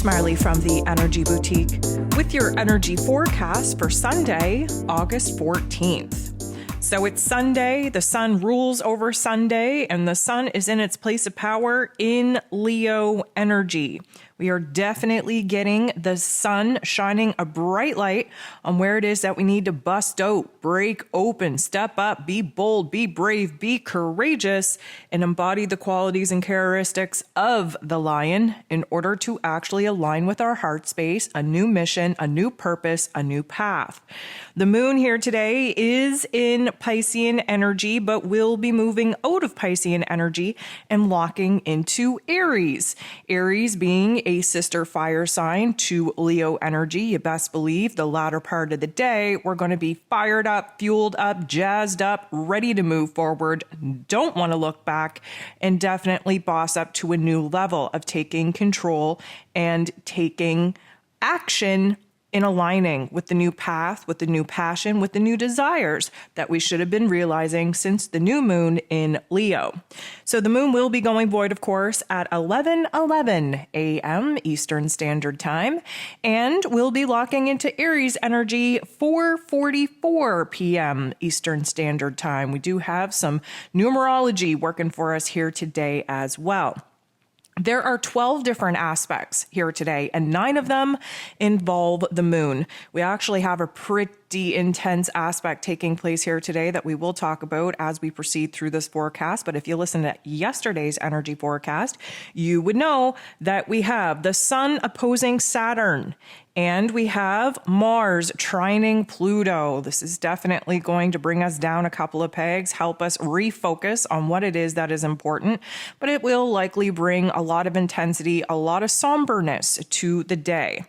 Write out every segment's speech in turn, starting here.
Marley from the Energy Boutique with your energy forecast for Sunday, August 14th. So it's Sunday, the sun rules over Sunday, and the sun is in its place of power in Leo energy. We are definitely getting the sun shining a bright light on where it is that we need to bust out, break open, step up, be bold, be brave, be courageous, and embody the qualities and characteristics of the lion in order to actually align with our heart space, a new mission, a new purpose, a new path. The moon here today is in Piscean energy, but will be moving out of Piscean energy and locking into Aries. Aries being a sister fire sign to Leo energy. You best believe the latter part of the day, we're going to be fired up, fueled up, jazzed up, ready to move forward, don't want to look back, and definitely boss up to a new level of taking control and taking action in aligning with the new path, with the new passion, with the new desires that we should have been realizing since the new moon in Leo. So the moon will be going void, of course, at 11:11 a.m. Eastern Standard Time, and we'll be locking into Aries energy 4:44 p.m. Eastern Standard Time. We do have some numerology working for us here today as well. There are 12 different aspects here today, and 9 of them involve the moon. We actually have a pretty intense aspect taking place here today that we will talk about as we proceed through this forecast. But if you listen to yesterday's energy forecast, you would know that we have the sun opposing Saturn, and we have Mars trining Pluto. This is definitely going to bring us down a couple of pegs, help us refocus on what it is that is important, but it will likely bring a lot of intensity, a lot of somberness to the day.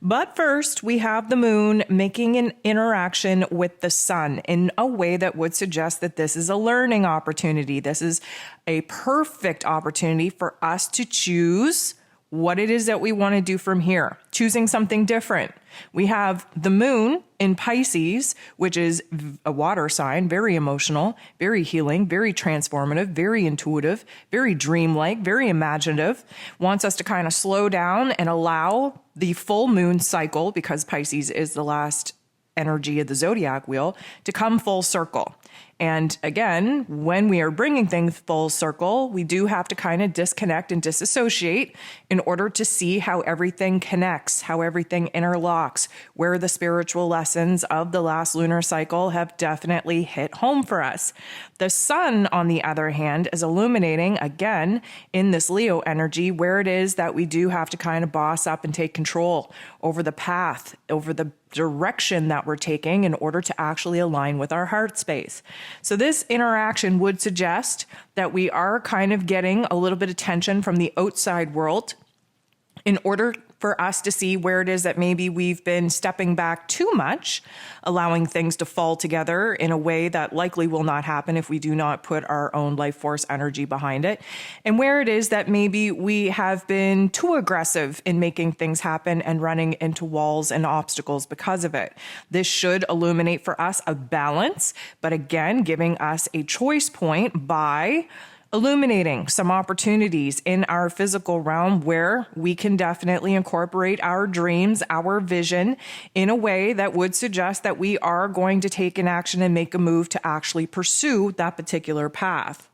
But first, we have the moon making an interaction with the sun in a way that would suggest that this is a learning opportunity. This is a perfect opportunity for us to choose what it is that we want to do from here, choosing something different. We have the moon in Pisces, which is a water sign, very emotional, very healing, very transformative, very intuitive, very dreamlike, very imaginative, wants us to kind of slow down and allow the full moon cycle, because Pisces is the last energy of the zodiac wheel, to come full circle. And again, when we are bringing things full circle, we do have to kind of disconnect and disassociate in order to see how everything connects, how everything interlocks, where the spiritual lessons of the last lunar cycle have definitely hit home for us. The sun, on the other hand, is illuminating again in this Leo energy, where it is that we do have to kind of boss up and take control over the path, over the direction that we're taking in order to actually align with our heart space. So this interaction would suggest that we are kind of getting a little bit of tension from the outside world in order for us to see where it is that maybe we've been stepping back too much, allowing things to fall together in a way that likely will not happen if we do not put our own life force energy behind it, and where it is that maybe we have been too aggressive in making things happen and running into walls and obstacles because of it. This should illuminate for us a balance, but again, giving us a choice point by illuminating some opportunities in our physical realm where we can definitely incorporate our dreams, our vision in a way that would suggest that we are going to take an action and make a move to actually pursue that particular path.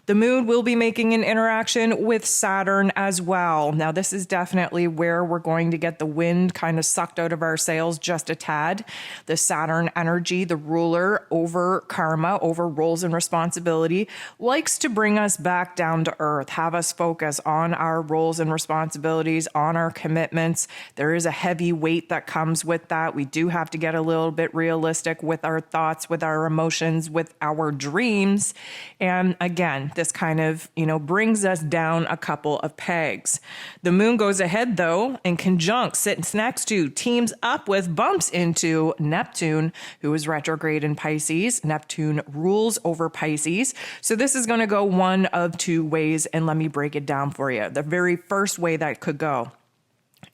The moon will be making an interaction with Saturn as well. Now, this is definitely where we're going to get the wind kind of sucked out of our sails just a tad. The Saturn energy, the ruler over karma, over roles and responsibility, likes to bring us back down to earth, have us focus on our roles and responsibilities, on our commitments. There is a heavy weight that comes with that. We do have to get a little bit realistic with our thoughts, with our emotions, with our dreams. And again, this kind of, brings us down a couple of pegs. The moon goes ahead, though, and conjuncts, sits next to, teams up with, bumps into Neptune, who is retrograde in Pisces. Neptune rules over Pisces. So this is going to go one of two ways, and let me break it down for you. The very first way that could go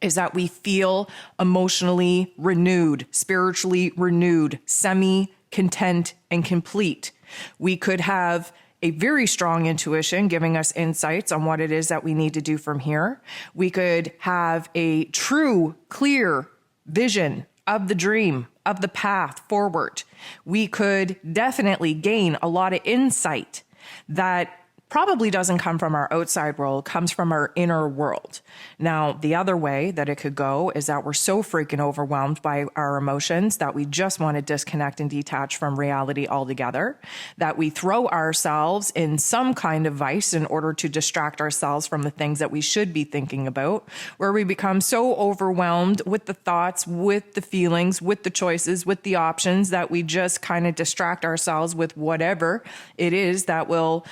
is that we feel emotionally renewed, spiritually renewed, semi-content and complete. We could have a very strong intuition giving us insights on what it is that we need to do from here. We could have a true, clear vision of the dream, of the path forward. We could definitely gain a lot of insight that probably doesn't come from our outside world, comes from our inner world. Now, the other way that it could go is that we're so freaking overwhelmed by our emotions that we just want to disconnect and detach from reality altogether, that we throw ourselves in some kind of vice in order to distract ourselves from the things that we should be thinking about, where we become so overwhelmed with the thoughts, with the feelings, with the choices, with the options, that we just kind of distract ourselves with whatever it is that will,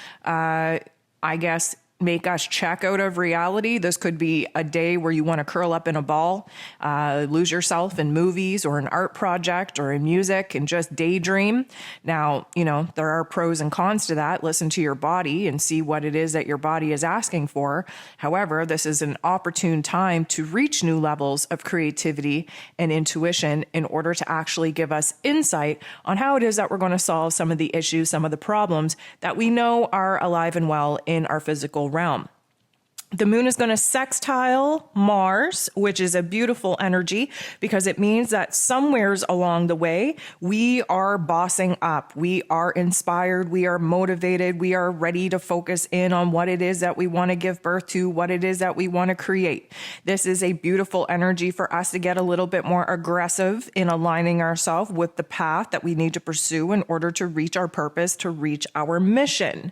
I guess, make us check out of reality. This could be a day where you want to curl up in a ball, lose yourself in movies or an art project or in music and just daydream. Now, there are pros and cons to that. Listen to your body and see what it is that your body is asking for. However, this is an opportune time to reach new levels of creativity and intuition in order to actually give us insight on how it is that we're going to solve some of the issues, some of the problems that we know are alive and well in our physical realm. The moon is going to sextile Mars, which is a beautiful energy because it means that somewheres along the way, we are bossing up. We are inspired. We are motivated. We are ready to focus in on what it is that we want to give birth to, what it is that we want to create. This is a beautiful energy for us to get a little bit more aggressive in aligning ourselves with the path that we need to pursue in order to reach our purpose, to reach our mission.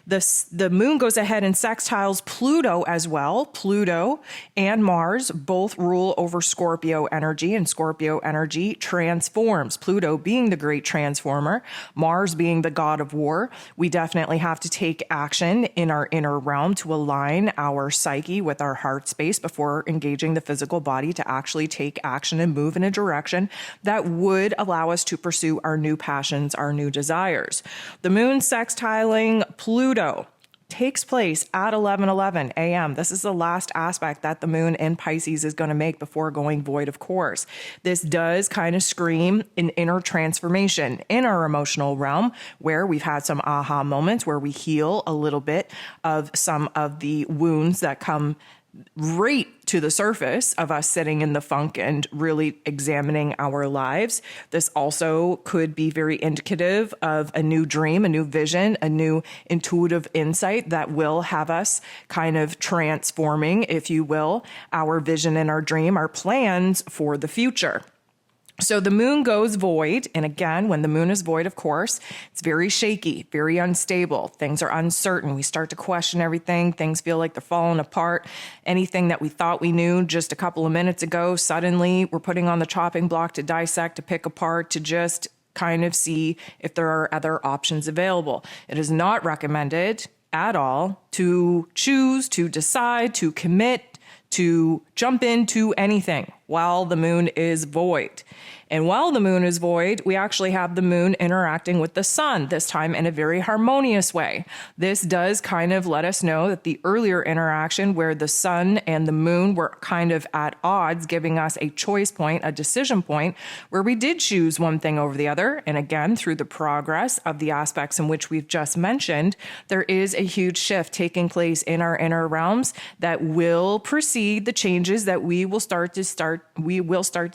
The moon goes ahead and sextiles Pluto as well. Pluto and Mars both rule over Scorpio energy, and Scorpio energy transforms. Pluto being the great transformer, Mars being the god of war. We definitely have to take action in our inner realm to align our psyche with our heart space before engaging the physical body to actually take action and move in a direction that would allow us to pursue our new passions, our new desires. The moon sextiling Pluto takes place at 11:11 a.m. This is the last aspect that the moon in Pisces is going to make before going void, of course. This does kind of scream an inner transformation in our emotional realm, where we've had some aha moments, where we heal a little bit of some of the wounds that come right to the surface of us sitting in the funk and really examining our lives. This also could be very indicative of a new dream, a new vision, a new intuitive insight that will have us kind of transforming, if you will, our vision and our dream, our plans for the future. So the moon goes void. And again, when the moon is void, of course, it's very shaky, very unstable. Things are uncertain. We start to question everything. Things feel like they're falling apart. Anything that we thought we knew just a couple of minutes ago, suddenly we're putting on the chopping block to dissect, to pick apart, to just kind of see if there are other options available. It is not recommended at all to choose, to decide, to commit, to jump into anything while the moon is void. And while the moon is void, we actually have the moon interacting with the sun, this time in a very harmonious way. This does kind of let us know that the earlier interaction where the sun and the moon were kind of at odds, giving us a choice point, a decision point, where we did choose one thing over the other. And again, through the progress of the aspects in which we've just mentioned, there is a huge shift taking place in our inner realms that will precede the changes that we will start to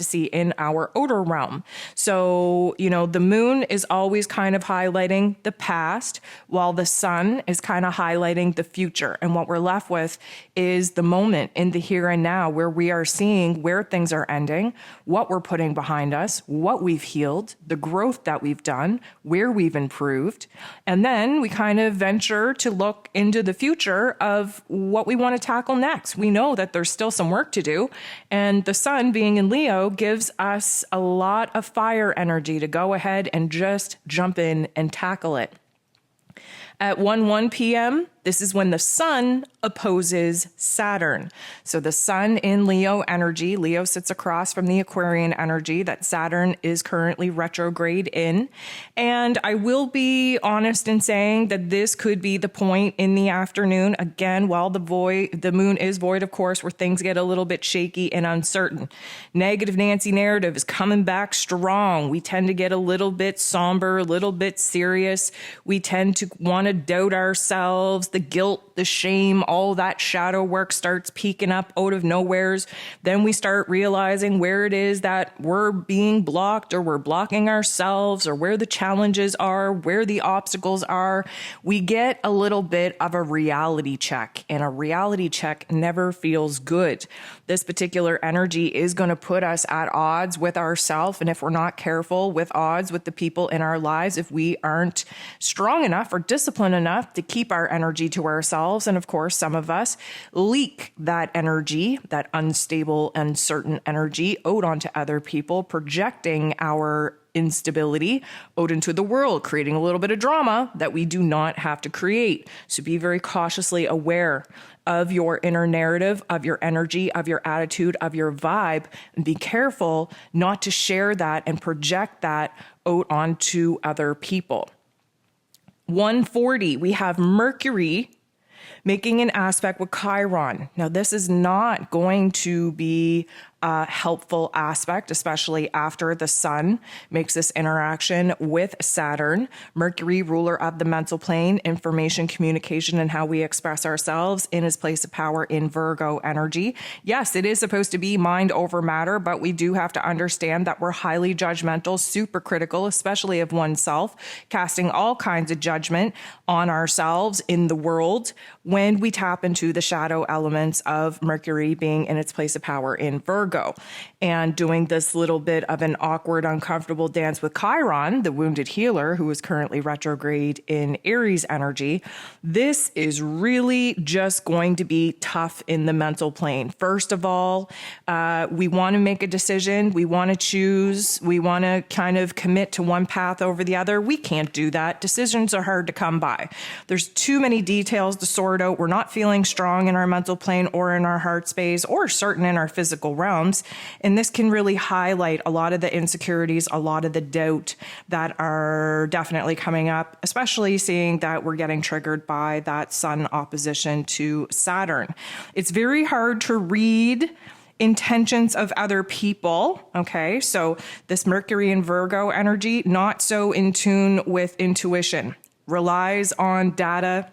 see in our outer realm. So, the moon is always kind of highlighting the past, while the sun is kind of highlighting the future. And what we're left with is the moment in the here and now, where we are seeing where things are ending, what we're putting behind us, what we've healed, the growth that we've done, where we've improved. And then we kind of venture to look into the future of what we want to tackle next. We know that there's still some work to do. And the sun being in Leo gives us a lot of fire energy to go ahead and just jump in and tackle it. At 1:01 p.m., this is when the sun opposes Saturn. So the sun in Leo energy, Leo sits across from the Aquarian energy that Saturn is currently retrograde in. And I will be honest in saying that this could be the point in the afternoon, again, while the moon is void, of course, where things get a little bit shaky and uncertain. Negative Nancy narrative is coming back strong. We tend to get a little bit somber, a little bit serious. We tend to want to to doubt ourselves, the guilt, the shame, all that shadow work starts peeking up out of nowheres. Then we start realizing where it is that we're being blocked, or we're blocking ourselves, or where the challenges are, where the obstacles are. We get a little bit of a reality check, and a reality check never feels good. This particular energy is going to put us at odds with ourselves, and if we're not careful, with odds with the people in our lives, if we aren't strong enough or disciplined enough to keep our energy to ourselves. And of course, some of us leak that energy, that unstable, uncertain energy, out onto other people, projecting our instability out into the world, creating a little bit of drama that we do not have to create. So be very cautiously aware of your inner narrative, of your energy, of your attitude, of your vibe, and be careful not to share that and project that out onto other people. 140, we have Mercury making an aspect with Chiron. Now, this is not going to be a helpful aspect, especially after the sun makes this interaction with Saturn. Mercury, ruler of the mental plane, information, communication, and how we express ourselves, in his place of power in Virgo energy. Yes, it is supposed to be mind over matter, but we do have to understand that we're highly judgmental, super critical, especially of oneself, casting all kinds of judgment on ourselves in the world when we tap into the shadow elements of Mercury being in its place of power in Virgo. And doing this little bit of an awkward, uncomfortable dance with Chiron, the wounded healer, who is currently retrograde in Aries energy. This is really just going to be tough in the mental plane. First of all, we want to make a decision. We want to choose. We want to kind of commit to one path over the other. We can't do that. Decisions are hard to come by. There's too many details to sort out. We're not feeling strong in our mental plane or in our heart space or certain in our physical realm. And this can really highlight a lot of the insecurities, a lot of the doubt that are definitely coming up, especially seeing that we're getting triggered by that sun opposition to Saturn. It's very hard to read intentions of other people. Okay, so this Mercury and Virgo energy, not so in tune with intuition, relies on data,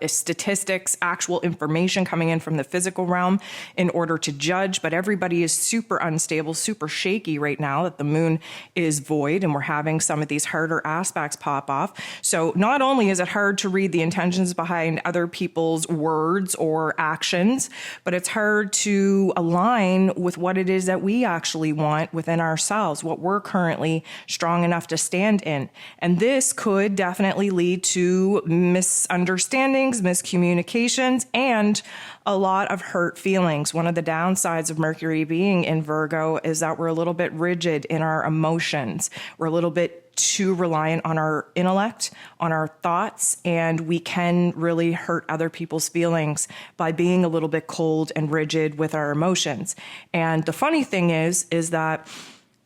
statistics, actual information coming in from the physical realm in order to judge. But everybody is super unstable, super shaky right now that the moon is void and we're having some of these harder aspects pop off. So not only is it hard to read the intentions behind other people's words or actions, but it's hard to align with what it is that we actually want within ourselves, what we're currently strong enough to stand in. And this could definitely lead to misunderstandings, miscommunications, and a lot of hurt feelings. One of the downsides of Mercury being in Virgo is that we're a little bit rigid in our emotions. We're a little bit too reliant on our intellect, on our thoughts, and we can really hurt other people's feelings by being a little bit cold and rigid with our emotions. And the funny thing is that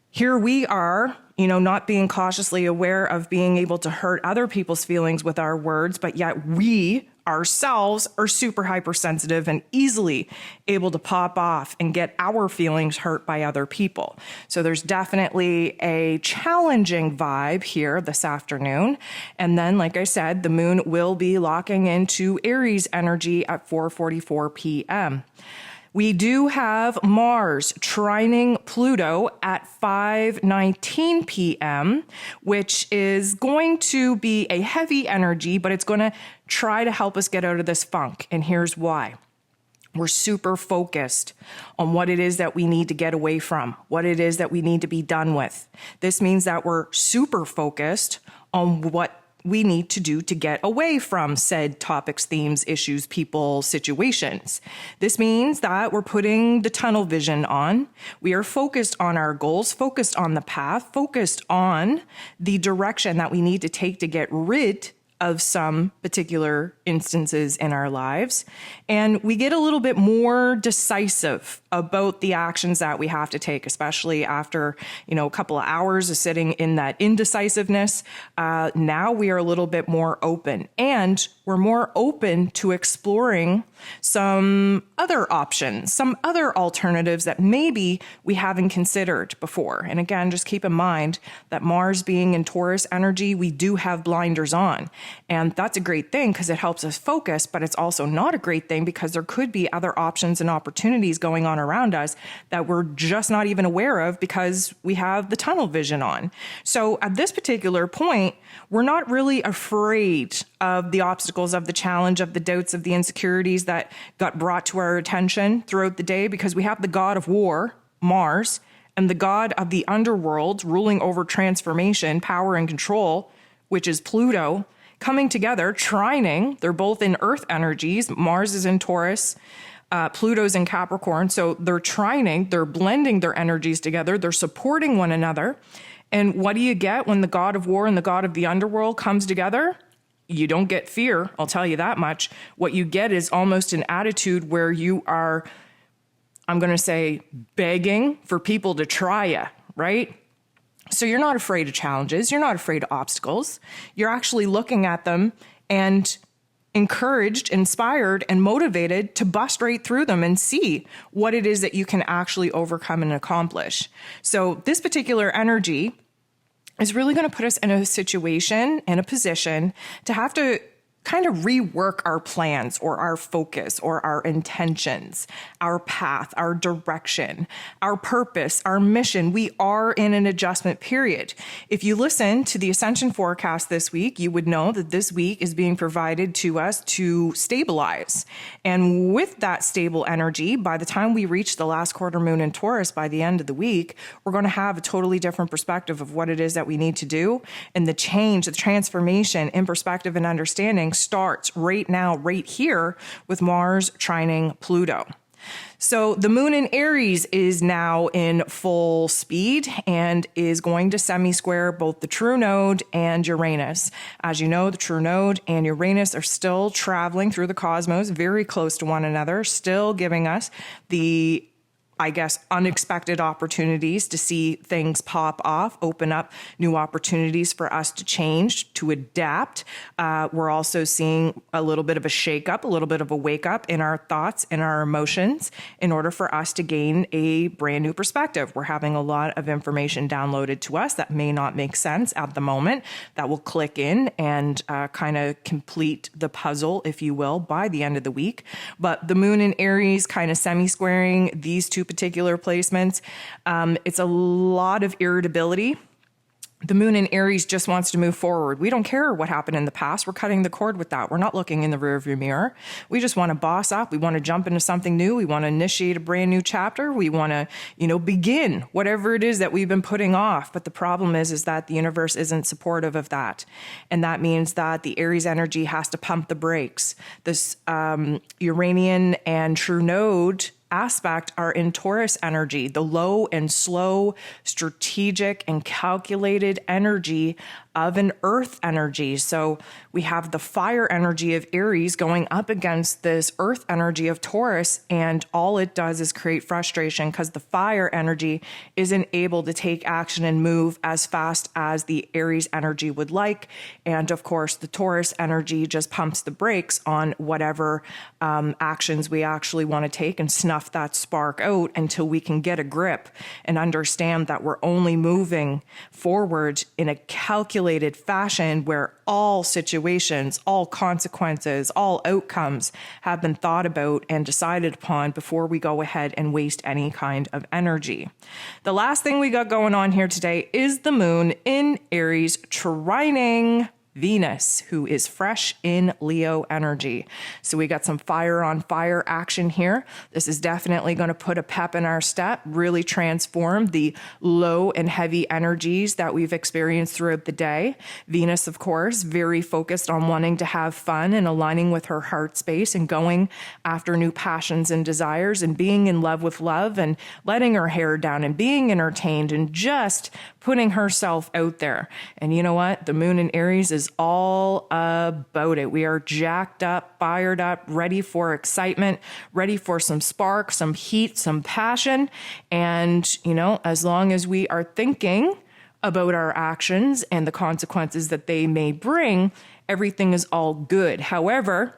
here we are, not being cautiously aware of being able to hurt other people's feelings with our words, but yet we ourselves are super hypersensitive and easily able to pop off and get our feelings hurt by other people. So there's definitely a challenging vibe here this afternoon. And then, like I said, the moon will be locking into Aries energy at 4:44 p.m. We do have Mars trining Pluto at 5:19 p.m., which is going to be a heavy energy, but it's going to try to help us get out of this funk. And here's why. We're super focused on what it is that we need to get away from, what it is that we need to be done with. This means that we're super focused on what we need to do to get away from said topics, themes, issues, people, situations. This means that we're putting the tunnel vision on. We are focused on our goals, focused on the path, focused on the direction that we need to take to get rid of some particular instances in our lives. And we get a little bit more decisive about the actions that we have to take, especially after, a couple of hours of sitting in that indecisiveness. Now we are a little bit more open, and we're more open to exploring some other options, some other alternatives that maybe we haven't considered before. And again, just keep in mind that Mars being in Taurus energy, we do have blinders on. And that's a great thing because it helps us focus, but it's also not a great thing because there could be other options and opportunities going on around us that we're just not even aware of because we have the tunnel vision on. So at this particular point, we're not really afraid of the obstacles, of the challenge, of the doubts, of the insecurities that got brought to our attention throughout the day because we have the god of war, Mars, and the god of the underworld ruling over transformation, power, and control, which is Pluto, coming together, trining. They're both in Earth energies. Mars is in Taurus, Pluto's in Capricorn. So they're trining, they're blending their energies together, they're supporting one another. And what do you get when the god of war and the god of the underworld comes together? You don't get fear, I'll tell you that much. What you get is almost an attitude where you are, I'm going to say, begging for people to try you, right? So you're not afraid of challenges. You're not afraid of obstacles. You're actually looking at them and encouraged, inspired, and motivated to bust right through them and see what it is that you can actually overcome and accomplish. So this particular energy is really going to put us in a situation, in a position to have to kind of rework our plans or our focus or our intentions, our path, our direction, our purpose, our mission. We are in an adjustment period. If you listen to the Ascension forecast this week, you would know that this week is being provided to us to stabilize. And with that stable energy, by the time we reach the last quarter moon in Taurus by the end of the week, we're going to have a totally different perspective of what it is that we need to do. And the change, the transformation in perspective and understanding starts right now, right here with Mars trining Pluto. So the moon in Aries is now in full speed and is going to semi-square both the true node and Uranus. As you know, the true node and Uranus are still traveling through the cosmos very close to one another, still giving us the unexpected opportunities to see things pop off, open up new opportunities for us to change, to adapt. We're also seeing a little bit of a shake-up, a little bit of a wake-up in our thoughts and our emotions in order for us to gain a brand new perspective. We're having a lot of information downloaded to us that may not make sense at the moment, that will click in and kind of complete the puzzle, if you will, by the end of the week. But the moon in Aries kind of semi-squaring these two particular placements. It's a lot of irritability. The moon in Aries just wants to move forward. We don't care what happened in the past. We're cutting the cord with that. We're not looking in the rearview mirror. We just want to boss up. We want to jump into something new. We want to initiate a brand new chapter. We want to, begin whatever it is that we've been putting off. But the problem is that the universe isn't supportive of that. And that means that the Aries energy has to pump the brakes. This Uranian and true node aspect are in Taurus energy, the low and slow, strategic and calculated energy of an earth energy. So we have the fire energy of Aries going up against this earth energy of Taurus, and all it does is create frustration because the fire energy isn't able to take action and move as fast as the Aries energy would like. And of course, the Taurus energy just pumps the brakes on whatever actions we actually want to take and snuff that spark out until we can get a grip and understand that we're only moving forward in a calculated fashion where all situations, all consequences, all outcomes have been thought about and decided upon before we go ahead and waste any kind of energy. The last thing we got going on here today is the moon in Aries trining Venus, who is fresh in Leo energy. So we got some fire on fire action here. This is definitely going to put a pep in our step, really transform the low and heavy energies that we've experienced throughout the day. Venus, of course, very focused on wanting to have fun and aligning with her heart space and going after new passions and desires and being in love with love and letting her hair down and being entertained and just putting herself out there. And you know what? The moon in Aries is all about it. We are jacked up, fired up, ready for excitement, ready for some spark, some heat, some passion. And, as long as we are thinking about our actions and the consequences that they may bring, everything is all good. However,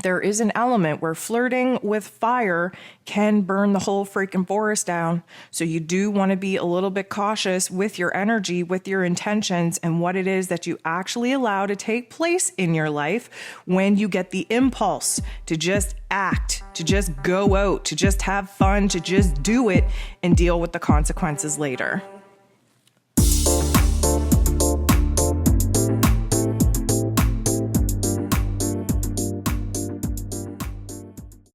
there is an element where flirting with fire can burn the whole freaking forest down. So you do want to be a little bit cautious with your energy, with your intentions, and what it is that you actually allow to take place in your life when you get the impulse to just act, to just go out, to just have fun, to just do it and deal with the consequences later.